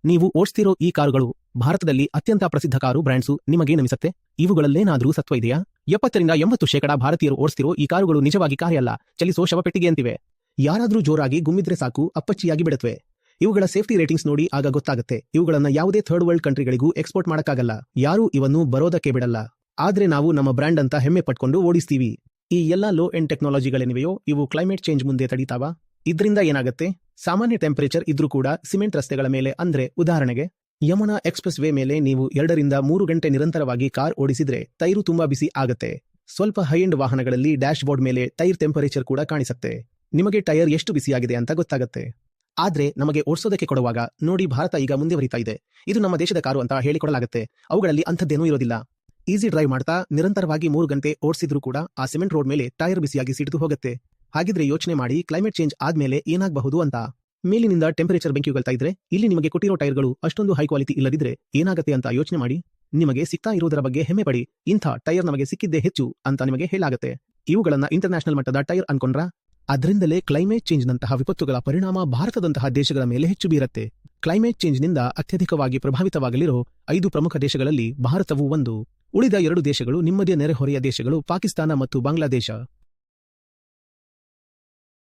ನೀವು ಓಡಿಸ್ತಿರೋ ಈ ಕಾರುಗಳು ಭಾರತದಲ್ಲಿ ಅತ್ಯಂತ ಪ್ರಸಿದ್ಧ ಕಾರು ಬ್ರ್ಯಾಂಡ್ಸು ನಿಮಗೇನನಿಸುತ್ತೆ? ಇವುಗಳಲ್ಲೇನಾದ್ರೂ ಸತ್ವ ಇದೆಯಾ? 70-80% ಭಾರತೀಯರು ಓಡಿಸ್ತಿರೋ ಈ ಕಾರುಗಳು ನಿಜವಾಗಿ ಕಾರ್ಯಲ್ಲ, ಚಲಿಸೋ ಶವಪೆಟ್ಟಿಗೆ ಅಂತಿವೆ. ಯಾರಾದ್ರೂ ಜೋರಾಗಿ ಗುಮ್ಮಿದ್ರೆ ಸಾಕು ಅಪ್ಪಚ್ಚಿಯಾಗಿ ಬಿಡುತ್ತವೆ. ಇವುಗಳ ಸೇಫ್ಟಿ ರೇಟಿಂಗ್ಸ್ ನೋಡಿ ಆಗ ಗೊತ್ತಾಗುತ್ತೆ. ಇವುಗಳನ್ನ ಯಾವುದೇ ಥರ್ಡ್ ವರ್ಲ್ಡ್ ಕಂಟ್ರಿಗಳಿಗೂ ಎಕ್ಸ್ಪೋರ್ಟ್ ಮಾಡಕ್ಕಾಗಲ್ಲ. ಯಾರೂ ಇವನ್ನು ಬರೋದಕ್ಕೆ ಬಿಡಲ್ಲ. ಆದ್ರೆ ನಾವು ನಮ್ಮ ಬ್ರ್ಯಾಂಡ್ ಅಂತ ಹೆಮ್ಮೆ ಪಟ್ಕೊಂಡು ಓಡಿಸ್ತೀವಿ. ಈ ಎಲ್ಲಾ ಲೋ ಎಂಡ್ ಟೆಕ್ನಾಲಜಿಗಳೇನಿವೆಯೋ ಇವು ಕ್ಲೈಮೇಟ್ ಚೇಂಜ್ ಮುಂದೆ ತಡೀತಾವ? ಇದ್ರಿಂದ ಏನಾಗುತ್ತೆ? ಸಾಮಾನ್ಯ ಟೆಂಪರೇಚರ್ ಇದ್ರೂ ಕೂಡ ಸಿಮೆಂಟ್ ರಸ್ತೆಗಳ ಮೇಲೆ, ಅಂದ್ರೆ ಉದಾಹರಣೆಗೆ ಯಮುನಾ ಎಕ್ಸ್‌ಪ್ರೆಸ್ ವೇ ಮೇಲೆ ನೀವು 2-3 ಗಂಟೆ ನಿರಂತರವಾಗಿ ಕಾರ್ ಓಡಿಸಿದ್ರೆ ಟೈರು ತುಂಬಾ ಬಿಸಿ ಆಗತ್ತೆ. ಸ್ವಲ್ಪ ಹೈ ಎಂಡ್ ವಾಹನಗಳಲ್ಲಿ ಡ್ಯಾಶ್ ಬೋರ್ಡ್ ಮೇಲೆ ಟೈರ್ ಟೆಂಪರೇಚರ್ ಕೂಡ ಕಾಣಿಸುತ್ತೆ. ನಿಮಗೆ ಟೈರ್ ಎಷ್ಟು ಬಿಸಿಯಾಗಿದೆ ಅಂತ ಗೊತ್ತಾಗುತ್ತೆ. ಆದ್ರೆ ನಮಗೆ ಓಡಿಸೋದಕ್ಕೆ ಕೊಡುವಾಗ ನೋಡಿ, ಭಾರತ ಈಗ ಮುಂದುವರಿತಾ ಇದೆ, ಇದು ನಮ್ಮ ದೇಶದ ಕಾರು ಅಂತ ಹೇಳಿಕೊಡಲಾಗುತ್ತೆ. ಅವುಗಳಲ್ಲಿ ಅಂಥದ್ದೇನೂ ಇರೋದಿಲ್ಲ. ಈಸಿ ಡ್ರೈವ್ ಮಾಡ್ತಾ ನಿರಂತರವಾಗಿ 3 ಗಂಟೆ ಓಡಿಸಿದ್ರೂ ಕೂಡ ಆ ಸಿಮೆಂಟ್ ರೋಡ್ ಮೇಲೆ ಟೈರ್ ಬಿಸಿಯಾಗಿ ಸಿಡಿದು ಹೋಗುತ್ತೆ. ಹಾಗಿದ್ರೆ ಯೋಚನೆ ಮಾಡಿ, ಕ್ಲೈಮೇಟ್ ಚೇಂಜ್ ಆದ್ಮೇಲೆ ಏನಾಗಬಹುದು ಅಂತ. ಮೇಲಿನಿಂದ ಟೆಂಪರೇಚರ್ ಬೆಂಕಿಗೊಳ್ತಾ ಇದ್ರೆ ಇಲ್ಲಿ ನಿಮಗೆ ಕೊಟ್ಟಿರೋ ಟೈರ್ಗಳು ಅಷ್ಟೊಂದು ಹೈ ಕ್ವಾಲಿಟಿ ಇಲ್ಲದಿದ್ರೆ ಏನಾಗುತ್ತೆ ಅಂತ ಯೋಚನೆ ಮಾಡಿ. ನಿಮಗೆ ಸಿಗ್ತಾ ಇರೋದರ ಬಗ್ಗೆ ಹೆಮ್ಮೆ ಪಡಿ. ಇಂಥ ಟೈರ್ ನಮಗೆ ಸಿಕ್ಕಿದ್ದೇ ಹೆಚ್ಚು ಅಂತ ನಿಮಗೆ ಹೇಳಾಗುತ್ತೆ. ಇವುಗಳನ್ನ ಇಂಟರ್ನ್ಯಾಷನಲ್ ಮಟ್ಟದ ಟೈರ್ ಅನ್ಕೊಂಡ್ರಾ? ಅದರಿಂದಲೇ ಕ್ಲೈಮೇಟ್ ಚೇಂಜ್ ನಂತಹ ವಿಪತ್ತುಗಳ ಪರಿಣಾಮ ಭಾರತದಂತಹ ದೇಶಗಳ ಮೇಲೆ ಹೆಚ್ಚು ಬೀರುತ್ತೆ. ಕ್ಲೈಮೇಟ್ ಚೇಂಜ್ ನಿಂದ ಅತ್ಯಧಿಕವಾಗಿ ಪ್ರಭಾವಿತವಾಗಲಿರೋ 5 ಪ್ರಮುಖ ದೇಶಗಳಲ್ಲಿ ಭಾರತವೂ ಒಂದು. ಉಳಿದ 2 ದೇಶಗಳು ನಿಮ್ಮದೇ ನೆರೆಹೊರೆಯ ದೇಶಗಳು, ಪಾಕಿಸ್ತಾನ ಮತ್ತು ಬಾಂಗ್ಲಾದೇಶ.